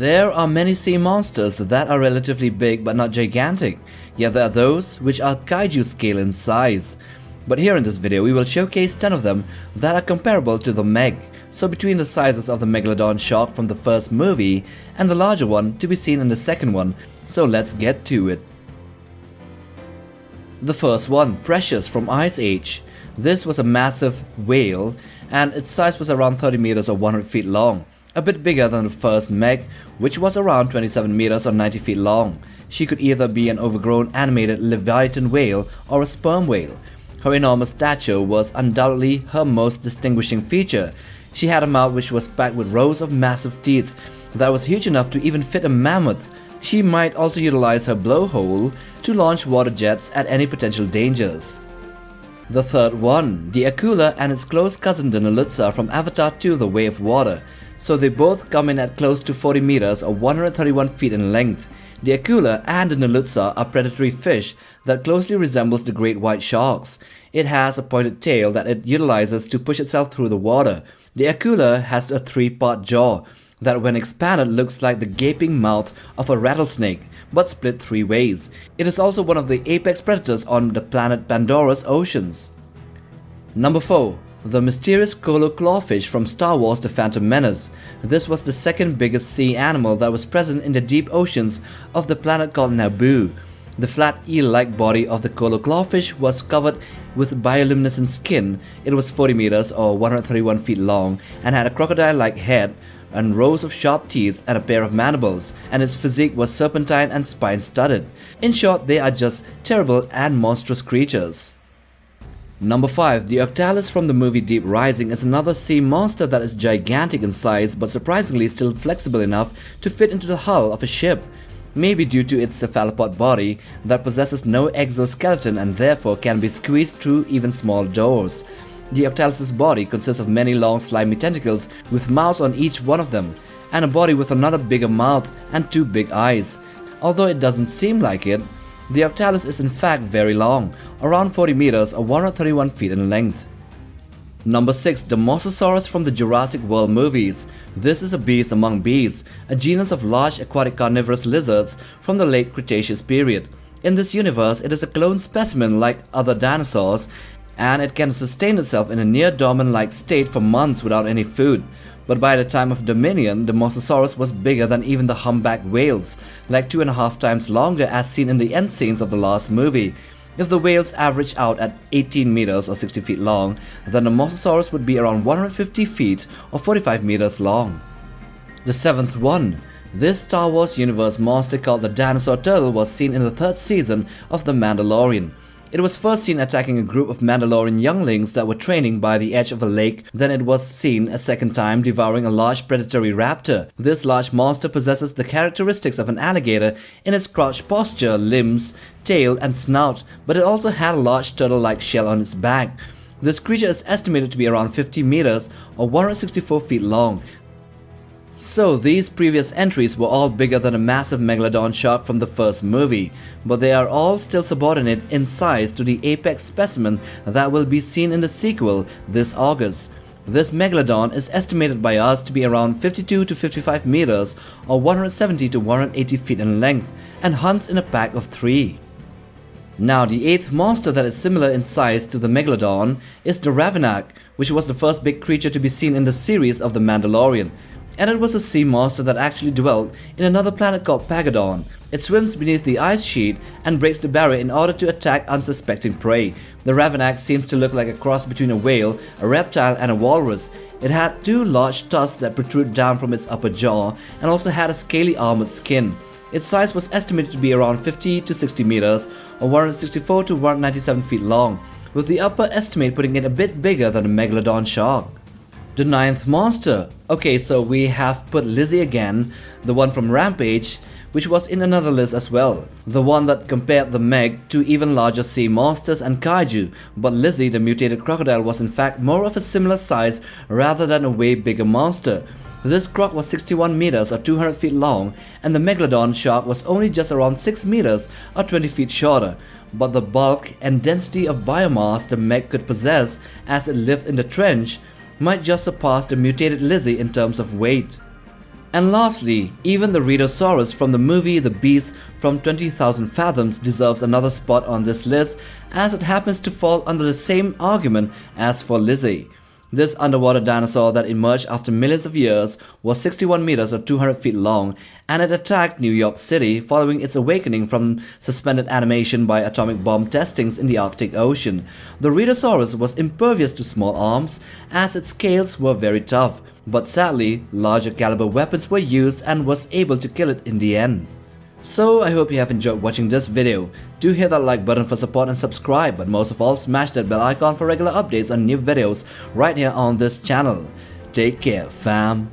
There are many sea monsters that are relatively big but not gigantic, yet there are those which are kaiju scale in size. But here in this video we will showcase 10 of them that are comparable to the Meg, so between the sizes of the Megalodon shark from the first movie and the larger one to be seen in the second one, so let's get to it. The first one, Precious from Ice Age. This was a massive whale and its size was around 30 meters or 100 feet long. A bit bigger than the first Meg, which was around 27 meters or 90 feet long. She could either be an overgrown animated leviathan whale or a sperm whale. Her enormous stature was undoubtedly her most distinguishing feature. She had a mouth which was packed with rows of massive teeth that was huge enough to even fit a mammoth. She might also utilize her blowhole to launch water jets at any potential dangers. The third one, the Akula and its close cousin the Nulutsa from Avatar 2 The Way of Water. So they both come in at close to 40 meters or 131 feet in length. The Akula and the Nulutsa are predatory fish that closely resembles the great white sharks. It has a pointed tail that it utilizes to push itself through the water. The Akula has a three-part jaw that when expanded looks like the gaping mouth of a rattlesnake, but split three ways. It is also one of the apex predators on the planet Pandora's oceans. Number 4. The mysterious colo clawfish from Star Wars The Phantom Menace. This was the second biggest sea animal that was present in the deep oceans of the planet called Naboo. The flat eel-like body of the colo clawfish was covered with bioluminescent skin. It was 40 meters or 131 feet long and had a crocodile-like head and rows of sharp teeth and a pair of mandibles, and its physique was serpentine and spine-studded. In short, they are just terrible and monstrous creatures. Number 5. The octalis from the movie Deep Rising is another sea monster that is gigantic in size but surprisingly still flexible enough to fit into the hull of a ship. Maybe due to its cephalopod body that possesses no exoskeleton and therefore can be squeezed through even small doors. The octalis's body consists of many long slimy tentacles with mouths on each one of them, and a body with another bigger mouth and two big eyes. Although it doesn't seem like it, the octalis is in fact very long, around 40 meters or 131 feet in length. Number 6. The mosasaurus from the Jurassic World movies. This is a beast among beasts, a genus of large aquatic carnivorous lizards from the late Cretaceous period. In this universe, it is a clone specimen like other dinosaurs, and it can sustain itself in a near-dormant-like state for months without any food. But by the time of Dominion, the mosasaurus was bigger than even the humpback whales, like 2.5 times longer as seen in the end scenes of the last movie. If the whales average out at 18 meters or 60 feet long, then the mosasaurus would be around 150 feet or 45 meters long. The 7th one. This Star Wars universe monster called the dinosaur turtle was seen in the 3rd season of The Mandalorian. It was first seen attacking a group of Mandalorian younglings that were training by the edge of a lake. Then it was seen a second time devouring a large predatory raptor. This large monster possesses the characteristics of an alligator in its crouched posture, limbs, tail and snout, but it also had a large turtle-like shell on its back. This creature is estimated to be around 50 meters or 164 feet long. So these previous entries were all bigger than a massive Megalodon shark from the first movie, but they are all still subordinate in size to the apex specimen that will be seen in the sequel this August. This Megalodon is estimated by us to be around 52 to 55 meters or 170 to 180 feet in length and hunts in a pack of 3. Now the 8th monster that is similar in size to the Megalodon is the Ravenac, which was the first big creature to be seen in the series of The Mandalorian. And it was a sea monster that actually dwelt in another planet called Pandoran. It swims beneath the ice sheet and breaks the barrier in order to attack unsuspecting prey. The Ravenac seems to look like a cross between a whale, a reptile and a walrus. It had 2 large tusks that protrude down from its upper jaw and also had a scaly armored skin. Its size was estimated to be around 50 to 60 meters or 164 to 197 feet long, with the upper estimate putting it a bit bigger than a Megalodon shark. The 9th monster. Okay, so we have put Lizzie again, the one from Rampage, which was in another list as well. The one that compared the Meg to even larger sea monsters and kaiju, but Lizzie the mutated crocodile was in fact more of a similar size rather than a way bigger monster. This croc was 61 meters or 200 feet long and the Megalodon shark was only just around 6 meters or 20 feet shorter. But the bulk and density of biomass the Meg could possess as it lived in the trench might just surpass the mutated Lizzie in terms of weight. And lastly, even the Rhedosaurus from the movie The Beast from 20,000 Fathoms deserves another spot on this list, as it happens to fall under the same argument as for Lizzie. This underwater dinosaur that emerged after millions of years was 61 meters or 200 feet long, and it attacked New York City following its awakening from suspended animation by atomic bomb testings in the Arctic Ocean. The Rhedosaurus was impervious to small arms, as its scales were very tough, but sadly, larger caliber weapons were used and was able to kill it in the end. So I hope you have enjoyed watching this video. Do hit that like button for support and subscribe, but most of all smash that bell icon for regular updates on new videos right here on this channel. Take care, fam.